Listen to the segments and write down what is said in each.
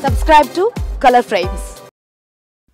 Subscribe to Color Frames.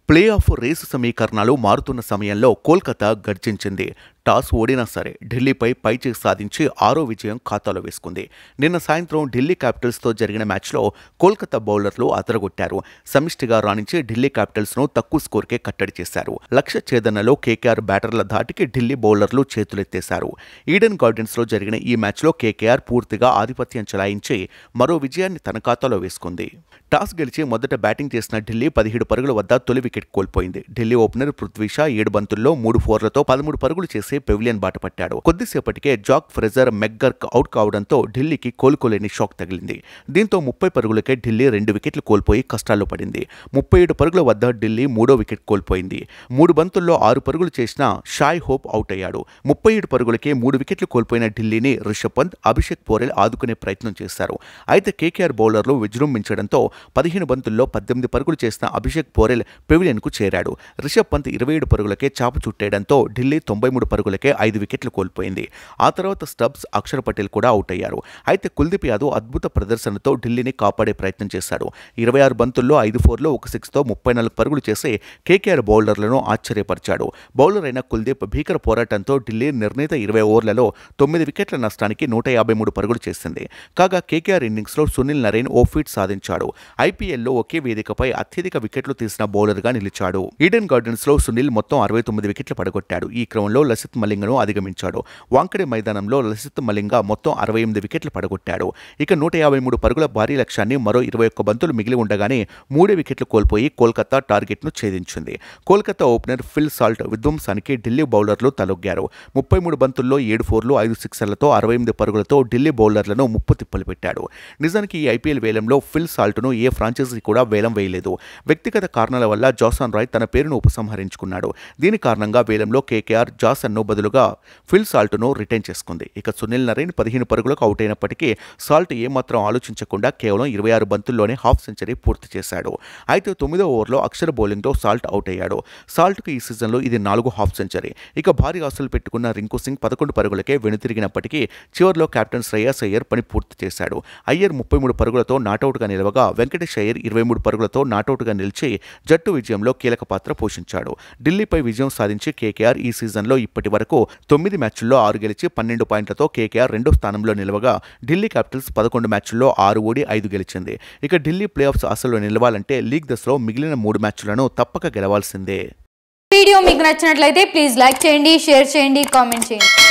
Play of race సమీకరణాలు మారుతున్న సమయంలో కోల్కతా గర్జించింది. టాస్ ఓడినా సరే ఢిల్లీపై పైచేయి సాధించి 6వ విజయం ఖాతాలో వేసుకుంది. నిన్న సాయంత్రం ఢిల్లీ క్యాపిటల్స్తో జరిగిన మ్యాచ్లో కోల్కతా బౌలర్లు అదరగొట్టారు. సమిష్టిగా రాణించి ఢిల్లీ క్యాపిటల్స్ను తక్కువ స్కోర్కే కట్టడి చేశారు. లక్ష్య ఛేదనలో కేకేఆర్ బ్యాటర్ల ధాటికి ఢిల్లీ బౌలర్లు చేతులెత్తేశారు. ఈడెన్ గార్డెన్స్లో జరిగిన ఈ మ్యాచ్లో కేకేఆర్ పూర్తిగా ఆధిపత్యం చెలాయించి మరో విజయాన్ని తన ఖాతాలో వేసుకుంది. టాస్ గెలిచి మొదట బ్యాటింగ్ చేసిన ఢిల్లీ 17 పరుగుల వద్ద తొలి వికెట్ కోల్పోయింది. ఢిల్లీ ఓపెనర్ పృథ్వీ షా 7 బంతుల్లో 3 ఫోర్లతో 13 పరుగులు చేసి పెవిలియన్ బాట పట్టాడు. కొద్దిసేపటికే జాక్ ఫ్రెజర్ మెగ్గర్క్ అవుట్ కావడంతో ఢిల్లీకి కోలుకోలేని షాక్ తగిలింది. దీంతో 30 పరుగులకే ఢిల్లీ 2 వికెట్లు కోల్పోయి కష్టాల్లో పడింది. 37 పరుగుల వద్ద ఢిల్లీ 3వ వికెట్ కోల్పోయింది. 3 బంతుల్లో 6 పరుగులు చేసిన షాయ్ హోప్ అవుట్ అయ్యాడు. 37 పరుగులకే 3 వికెట్లు కోల్పోయిన ఢిల్లీని రిషబ్ పంత్, అభిషేక్ పోరెల్ ఆదుకునే ప్రయత్నం చేశారు. అయితే కేకేఆర్ బౌలర్లు విజృంభించడంతో 15 బంతుల్లో 18 పరుగులు చేసిన అభిషేక్ పోరెల్ పెవిలియన్కు చేరాడు. రిషబ్ పంత్ 27 పరుగులకే చాపు చుట్టేయడంతో ఢిల్లీ 93 పరుగులకే 5 వికెట్లు కోల్పోయింది. ఆ తర్వాత స్టబ్స్, అక్షర్ పటేల్ కూడా అవుట్ అయ్యారు. అయితే కుల్దీప్ యాదవ్ అద్భుత ప్రదర్శనతో ఢిల్లీని కాపాడే ప్రయత్నం చేశాడు. 26 బంతుల్లో 5 ఫోర్లు 1 సిక్స్తో 34 పరుగులు చేసి కేకేఆర్ బౌలర్లను ఆశ్చర్యపరిచాడు. బౌలర్ అయిన కుల్దీప్ భీకర పోరాటంతో ఢిల్లీ నిర్ణీత 20 ఓవర్లలో 9 వికెట్ల నష్టానికి 153 పరుగులు చేసింది. కాగా కేకేఆర్ ఇన్నింగ్స్లో సునీల్ నరేన్ ఓ ఫీట్ సాధించాడు. ఐపీఎల్లో ఒకే వేదికపై అత్యధిక వికెట్లు తీసిన బౌలర్గా నిలిచాడు. ఈడెన్ గార్డెన్స్లో సునీల్ మొత్తం 69 వికెట్లు పడగొట్టాడు. ఈ క్రమంలో లసిత్ మలింగను అధిగమించాడు. వాంకడే మైదానంలో లసిత్ మలింగ మొత్తం 68 వికెట్లు పడగొట్టాడు. ఇక 153 పరుగుల భారీ లక్ష్యాన్ని మరో 21 బంతులు మిగిలి ఉండగానే 3 వికెట్లు కోల్పోయి కోల్కతా టార్గెట్ను ఛేదించింది. కోల్కతా ఓపెనర్ ఫిల్ సాల్ట్ విధ్వంసానికి ఢిల్లీ బౌలర్లు తలొగ్గారు. 33 బంతుల్లో 7 ఫోర్లు 5 సిక్సర్లతో 68 పరుగులతో ఢిల్లీ బౌలర్లను ముప్పు తిప్పలు పెట్టాడు. నిజానికి ఈ ఐపీఎల్ వేలంలో ఫిల్ సాల్ట్ను ఏ ఫ్రాంచైజీ కూడా వేలం వేయలేదు. వ్యక్తిగత కారణాల వల్ల జాసన్ రాయ్ తన పేరును ఉపసంహరించుకున్నాడు. దీని కారణంగా వేలంలో కేకేఆర్ జాసన్ను బదులుగా ఫిల్ సాల్ట్ను రిటైన్ చేసుకుంది. ఇక సునీల్ నరేన్ 15 పరుగులకు అవుట్ అయినప్పటికీ సాల్ట్ ఏమాత్రం ఆలోచించకుండా కేవలం 26 బంతుల్లోనే హాఫ్ సెంచరీ పూర్తి చేశాడు. అయితే 9వ ఓవర్లో అక్షర్ బౌలింగ్తో సాల్ట్ అవుట్ అయ్యాడు. సాల్ట్కు ఈ సీజన్లో ఇది 4వ హాఫ్ సెంచరీ. ఇక భారీ ఆశలు పెట్టుకున్న రింకు సింగ్ 11 పరుగులకే వెనుతిరిగినప్పటికీ చివరిలో కెప్టెన్ శ్రేయాస్ అయ్యర్ పని పూర్తి చేశాడు. అయ్యర్ 33 పరుగులతో నాటౌట్గా నిలవగా వెంకటేష్ అయ్యర్ 23 పరుగులతో నాటౌట్గా నిలిచి జట్టు విజయంలో కీలక పాత్ర పోషించాడు. ఢిల్లీపై విజయం సాధించి కేకేఆర్ ఈ సీజన్లో ఇప్పటి వరకు 9 మ్యాచ్ల్లో 6 గెలిచి 12 పాయింట్లతో కేకేఆర్ 2వ స్థానంలో నిలవగా ఢిల్లీ క్యాపిటల్స్ 11 మ్యాచ్ల్లో 6 ఓడి 5 గెలిచింది. ఇక ఢిల్లీ ప్లే ఆఫ్స్ ఆశలో నిలవాలంటే లీగ్ దశలో మిగిలిన 3 మ్యాచ్లను తప్పక గెలవాల్సిందే. వీడియో మీకు నచ్చినట్లయితే ప్లీజ్ లైక్ చేయండి, షేర్ చేయండి, కామెంట్ చేయండి.